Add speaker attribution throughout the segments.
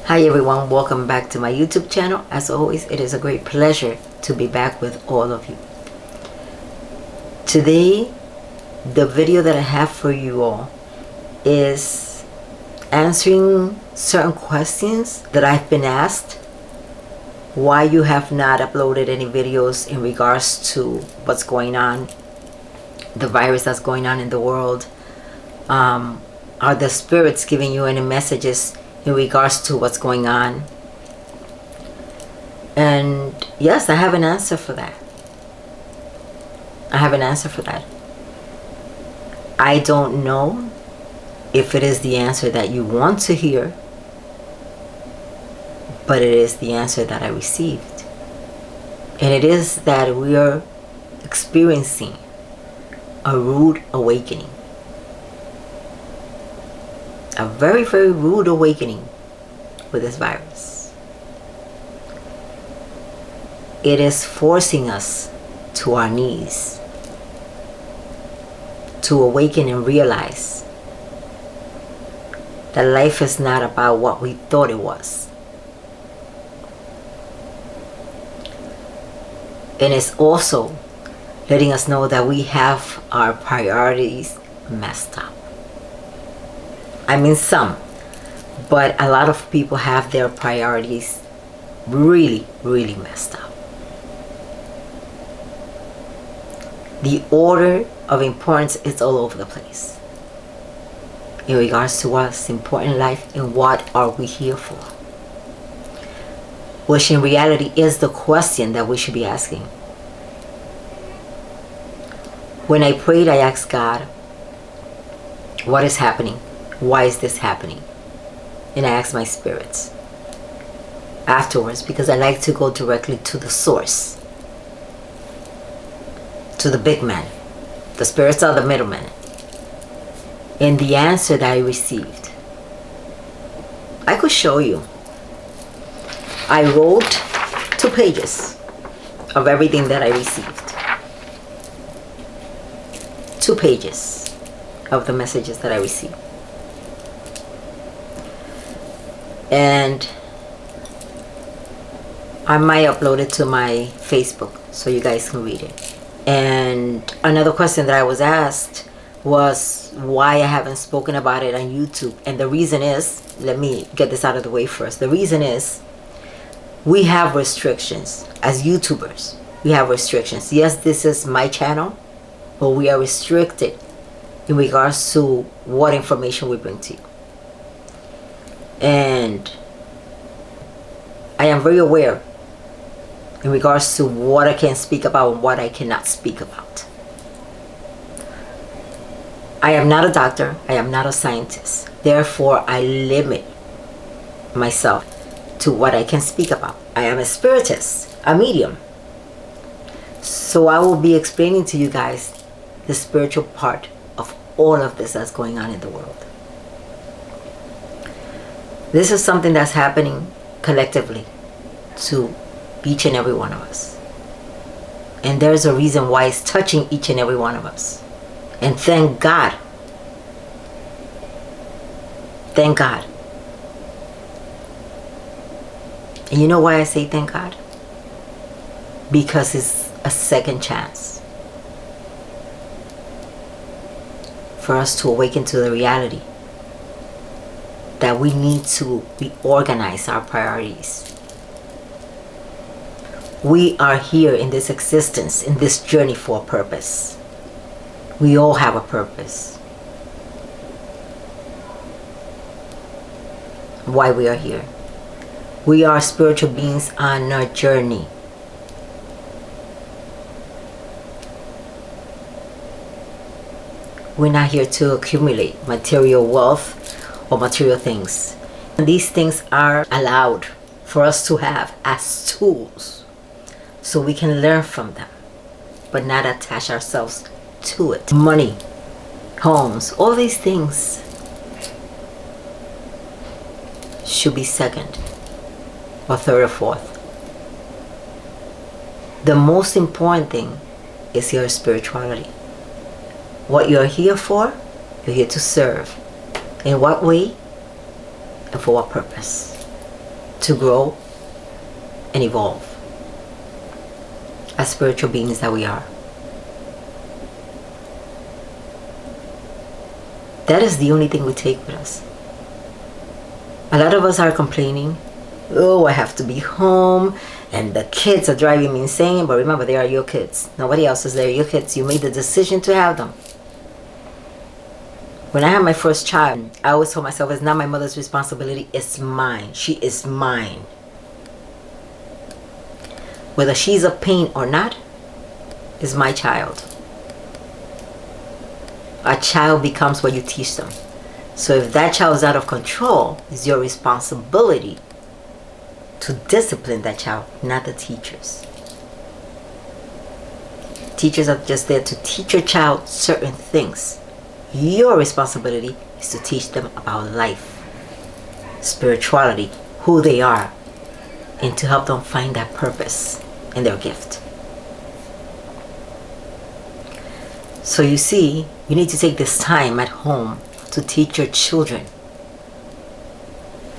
Speaker 1: Hi everyone, welcome back to my YouTube channel. As always, it is a great pleasure to be back with all of you. Today, the video that I have for you all is answering certain questions that I've been asked. Why you have not uploaded any videos in regards to what's going on, the virus that's going on in the world. Are the spirits giving you any messages in regards to what's going on? And yes, I have an answer for that. I don't know if it is the answer that you want to hear, but it is the answer that I received. And it is that we are experiencing a rude awakening. A very, very rude awakening with this virus. It is forcing us to our knees to awaken and realize that life is not about what we thought it was. And it's also letting us know that we have our priorities messed up. I mean some, but a lot of people have their priorities really, really messed up. The order of importance is all over the place in regards to what's important in life and what are we here for. Which in reality is the question that we should be asking. When I prayed, I asked God, what is happening? Why is this happening? And I asked my spirits afterwards, because I like to go directly to the source, to the big man. The spirits are the middlemen. And the answer that I received, I could show you. I wrote 2 pages of everything that I received. 2 pages of the messages that I received. And I might upload it to my Facebook so you guys can read it. And another question that I was asked was why I haven't spoken about it on YouTube. And the reason is, let me get this out of the way first. The reason is we have restrictions as YouTubers. We have restrictions. Yes, this is my channel, but we are restricted in regards to what information we bring to you. And I am very aware in regards to what I can speak about and what I cannot speak about. I am not a doctor. I am not a scientist. Therefore, I limit myself to what I can speak about. I am a spiritist, a medium. So I will be explaining to you guys the spiritual part of all of this that's going on in the world. This is something that's happening collectively to each and every one of us. And there's a reason why it's touching each and every one of us. And thank God. Thank God. And you know why I say thank God? Because it's a second chance for us to awaken to the reality that we need to reorganize our priorities. We are here in this existence, in this journey for a purpose. We all have a purpose. Why we are here. We are spiritual beings on a journey. We're not here to accumulate material wealth or material things. And these things are allowed for us to have as tools so we can learn from them, but not attach ourselves to it. Money, homes, all these things should be second or third or fourth. The most important thing is your spirituality. What you're here for, you're here to serve. In what way and for what purpose? to grow and evolve as spiritual beings that we are. That is the only thing we take with us. A lot of us are complaining, oh, I have to be home, and the kids are driving me insane. But remember, they are your kids. Nobody else's. They're your kids. You made the decision to have them. When I had my first child, I always told myself, it's not my mother's responsibility, it's mine. She is mine. Whether she's a pain or not, is my child. A child becomes what you teach them. So if that child is out of control, it's your responsibility to discipline that child, not the teachers. Teachers are just there to teach your child certain things. Your responsibility is to teach them about life, spirituality, who they are, and to help them find that purpose in their gift. So you see, you need to take this time at home to teach your children.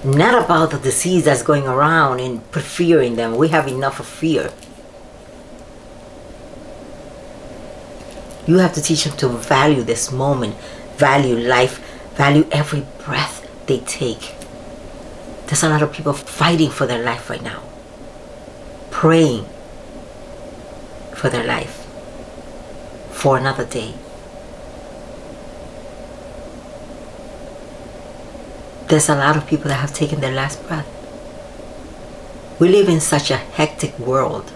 Speaker 1: Not about the disease that's going around and put fear in them. We have enough of fear. You have to teach them to value this moment, value life, value every breath they take. There's a lot of people fighting for their life right now, praying for their life, for another day. There's a lot of people that have taken their last breath. We live in such a hectic world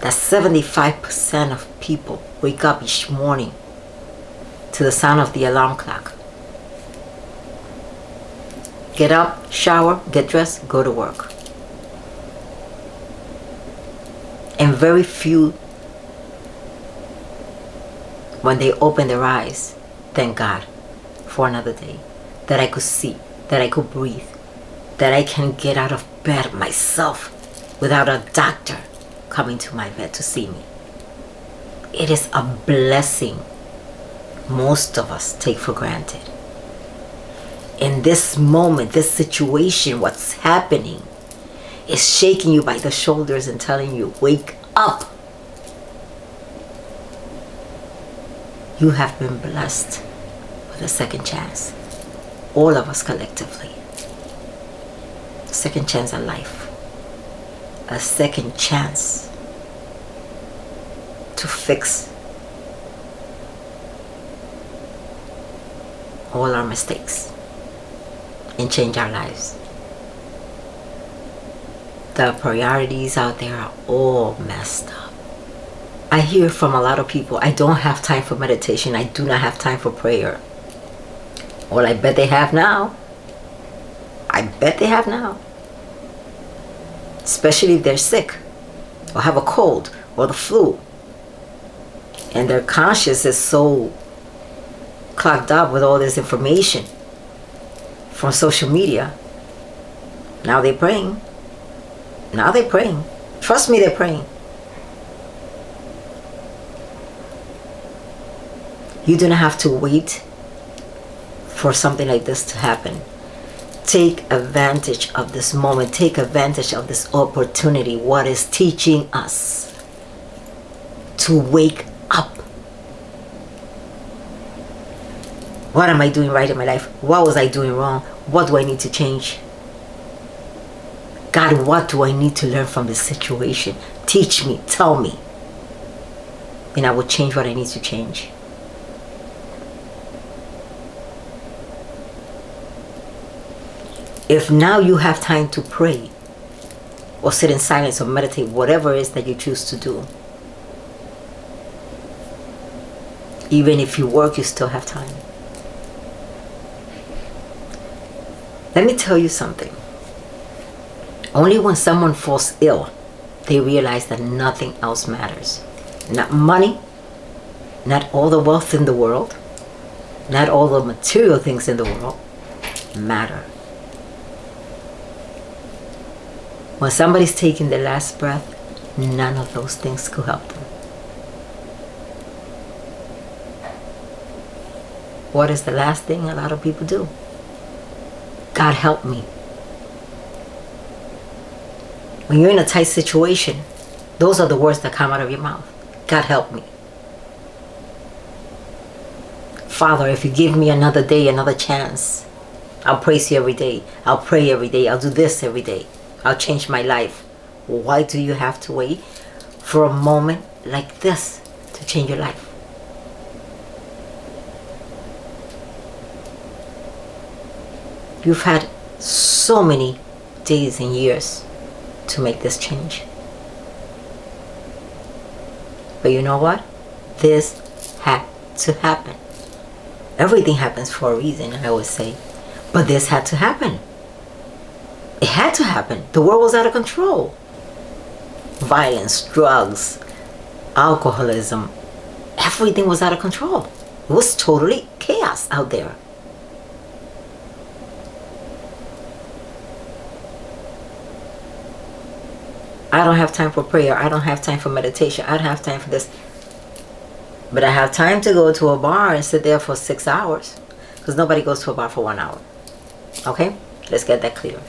Speaker 1: that 75% of people wake up each morning to the sound of the alarm clock. Get up, shower, get dressed, go to work. And very few, when they open their eyes, thank God for another day, that I could see, that I could breathe, that I can get out of bed myself without a doctor coming to my bed to see me. It is a blessing most of us take for granted. In this moment, this situation, what's happening is shaking you by the shoulders and telling you, wake up. You have been blessed with a second chance. All of us collectively. A second chance at life. A second chance to fix all our mistakes and change our lives. The priorities out there are all messed up. I hear from a lot of people, I don't have time for meditation. I do not have time for prayer. Well, I bet they have now. I bet they have now. Especially if they're sick or have a cold or the flu. And their conscience is so clogged up with all this information from social media. Now they're praying. Now they're praying. Trust me, they're praying. You do not have to wait for something like this to happen. Take advantage of this moment. Take advantage of this opportunity. What is teaching us to wake up? What am I doing right in my life? What was I doing wrong? What do I need to change? God, what do I need to learn from this situation? Teach me, tell me. And I will change what I need to change. If now you have time to pray or sit in silence or meditate, whatever it is that you choose to do, even if you work, you still have time. Let me tell you something. Only when someone falls ill, they realize that nothing else matters. Not money, not all the wealth in the world, not all the material things in the world matter. When somebody's taking their last breath, none of those things could help them. What is the last thing a lot of people do? God help me. When you're in a tight situation, those are the words that come out of your mouth. God help me. Father, if you give me another day, another chance, I'll praise you every day. I'll pray every day. I'll do this every day. I'll change my life. Why do you have to wait for a moment like this to change your life? You've had so many days and years to make this change. But you know what? This had to happen. Everything happens for a reason, I always say. But this had to happen. It had to happen. The world was out of control. Violence, drugs, alcoholism, everything was out of control. It was totally chaos out there. I don't have time for prayer. I don't have time for meditation. I don't have time for this. But I have time to go to a bar and sit there for 6 hours. Because nobody goes to a bar for 1 hour. Okay? Let's get that clear.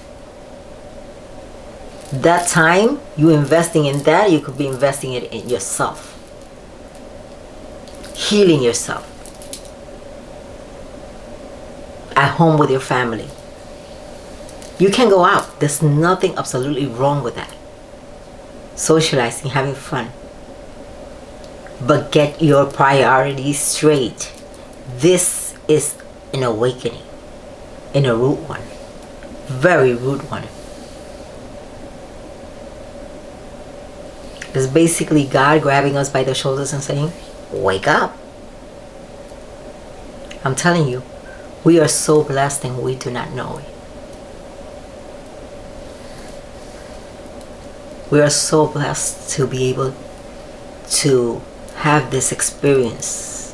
Speaker 1: That time you investing in that, you could be investing it in yourself. Healing yourself. At home with your family. You can go out. There's nothing absolutely wrong with that. Socializing, having fun. But get your priorities straight. This is an awakening. And a rude one. Very rude one. It's basically God grabbing us by the shoulders and saying, wake up. I'm telling you, we are so blessed and we do not know it. We are so blessed to be able to have this experience.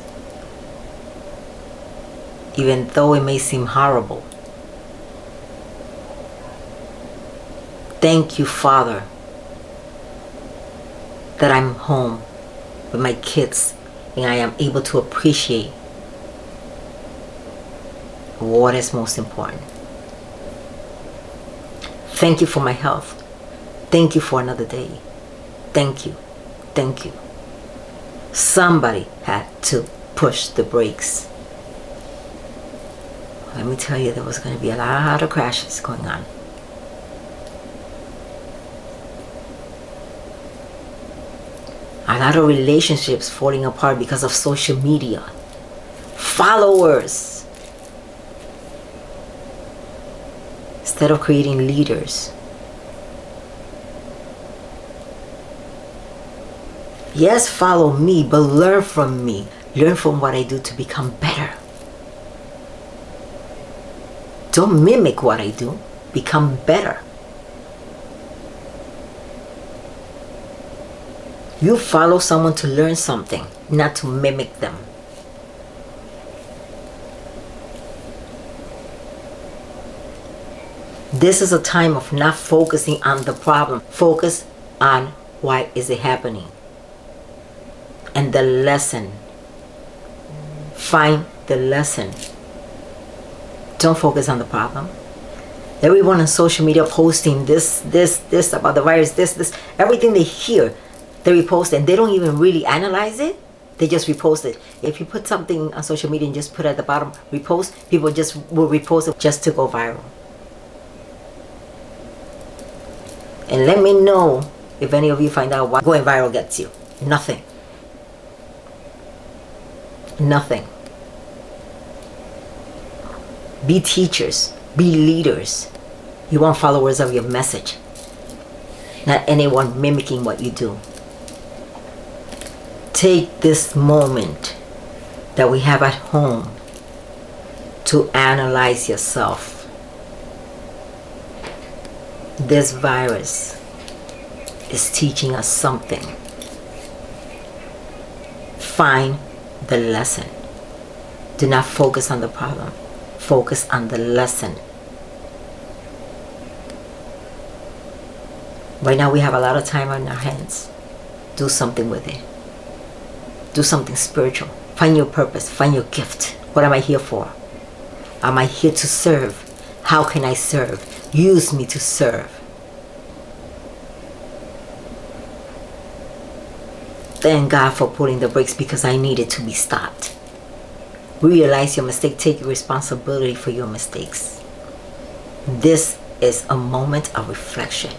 Speaker 1: Even though it may seem horrible. Thank you, Father, that I'm home with my kids and I am able to appreciate what is most important. Thank you for my health. Thank you for another day. Thank you. Thank you. Somebody had to push the brakes. Let me tell you, there was going to be a lot of crashes going on. A lot of relationships falling apart because of social media. Followers. Instead of creating leaders. Yes, follow me, but learn from me. Learn from what I do to become better. Don't mimic what I do. Become better. You follow someone to learn something, not to mimic them. This is a time of not focusing on the problem. Focus on why is it happening. And the lesson. Find the lesson. Don't focus on the problem. Everyone on social media posting this about the virus, this, everything they hear, they repost and they don't even really analyze it. They just repost it. If you put something on social media and just put at the bottom, repost, people just will repost it just to go viral. And let me know if any of you find out what going viral gets you. Nothing. Nothing. Be teachers. Be leaders. You want followers of your message. Not anyone mimicking what you do. Take this moment that we have at home to analyze yourself. This virus is teaching us something. Find the lesson. Do not focus on the problem. Focus on the lesson. Right now we have a lot of time on our hands. Do something with it. Do something spiritual. Find your purpose. Find your gift. What am I here for? Am I here to serve? How can I serve? Use me to serve. thank God for pulling the brakes because I needed to be stopped. Realize your mistake. Take responsibility for your mistakes. This is a moment of reflection.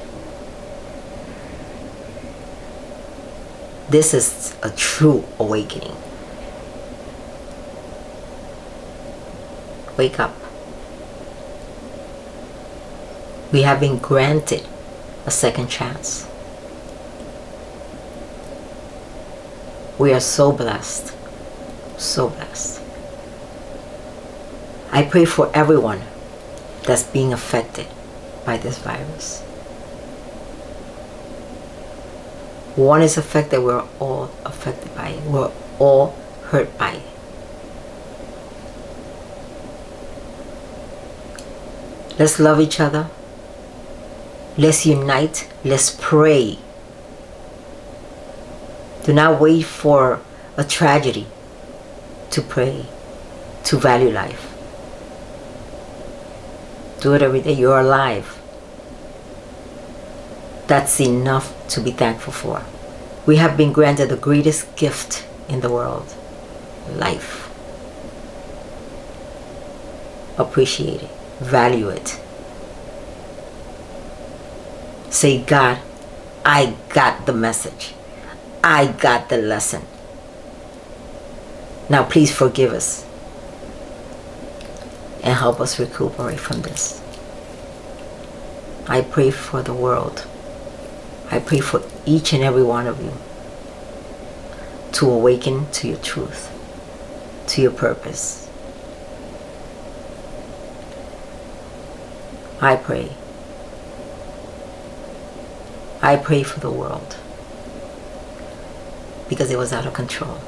Speaker 1: This is a true awakening. Wake up. We have been granted a second chance. We are so blessed. So blessed. I pray for everyone that's being affected by this virus. One is affected, we're all affected by it. We're all hurt by it. Let's love each other. Let's unite. Let's pray. Do not wait for a tragedy to pray, to value life. Do it every day. You're alive. That's enough to be thankful for. We have been granted the greatest gift in the world, life. Appreciate it. Value it. Say, God, I got the message. I got the lesson. Now please forgive us and help us recuperate from this. I pray for the world. I pray for each and every one of you to awaken to your truth, to your purpose. I pray. I pray for the world because it was out of control.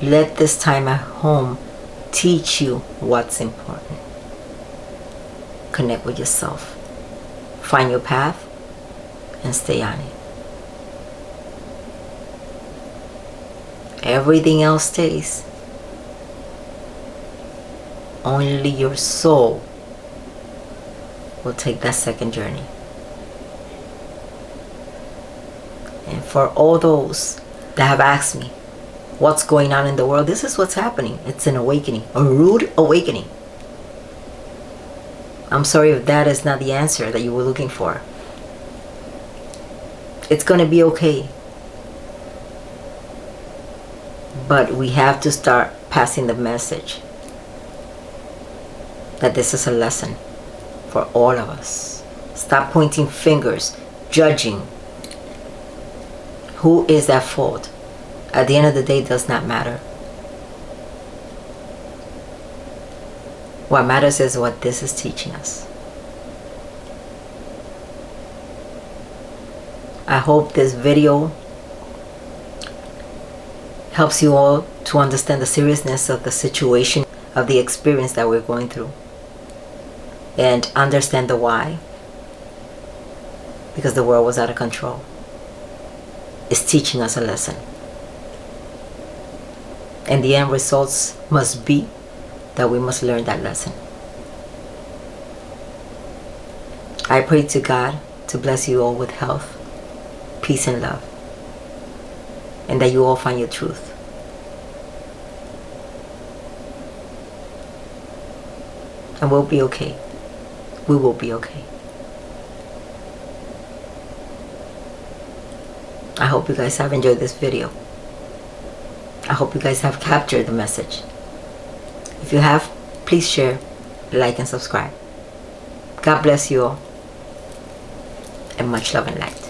Speaker 1: Let this time at home teach you what's important. Connect with yourself. Find your path and stay on it. Everything else stays. Only your soul will take that second journey. And for all those that have asked me, what's going on in the world? This is what's happening. It's an awakening, a rude awakening. I'm sorry if that is not the answer that you were looking for. It's going to be okay. But we have to start passing the message that this is a lesson for all of us. Stop pointing fingers, judging. Who is at fault? At the end of the day, it does not matter. What matters is what this is teaching us. I hope this video helps you all to understand the seriousness of the situation, of the experience that we're going through, and understand the why. Because the world was out of control. It's teaching us a lesson. And the end results must be that we must learn that lesson. I pray to God to bless you all with health, peace, and love. And that you all find your truth. And we'll be okay. We will be okay. I hope you guys have enjoyed this video. I hope you guys have captured the message. If you have, please share, like, and subscribe. God bless you all. And much love and light.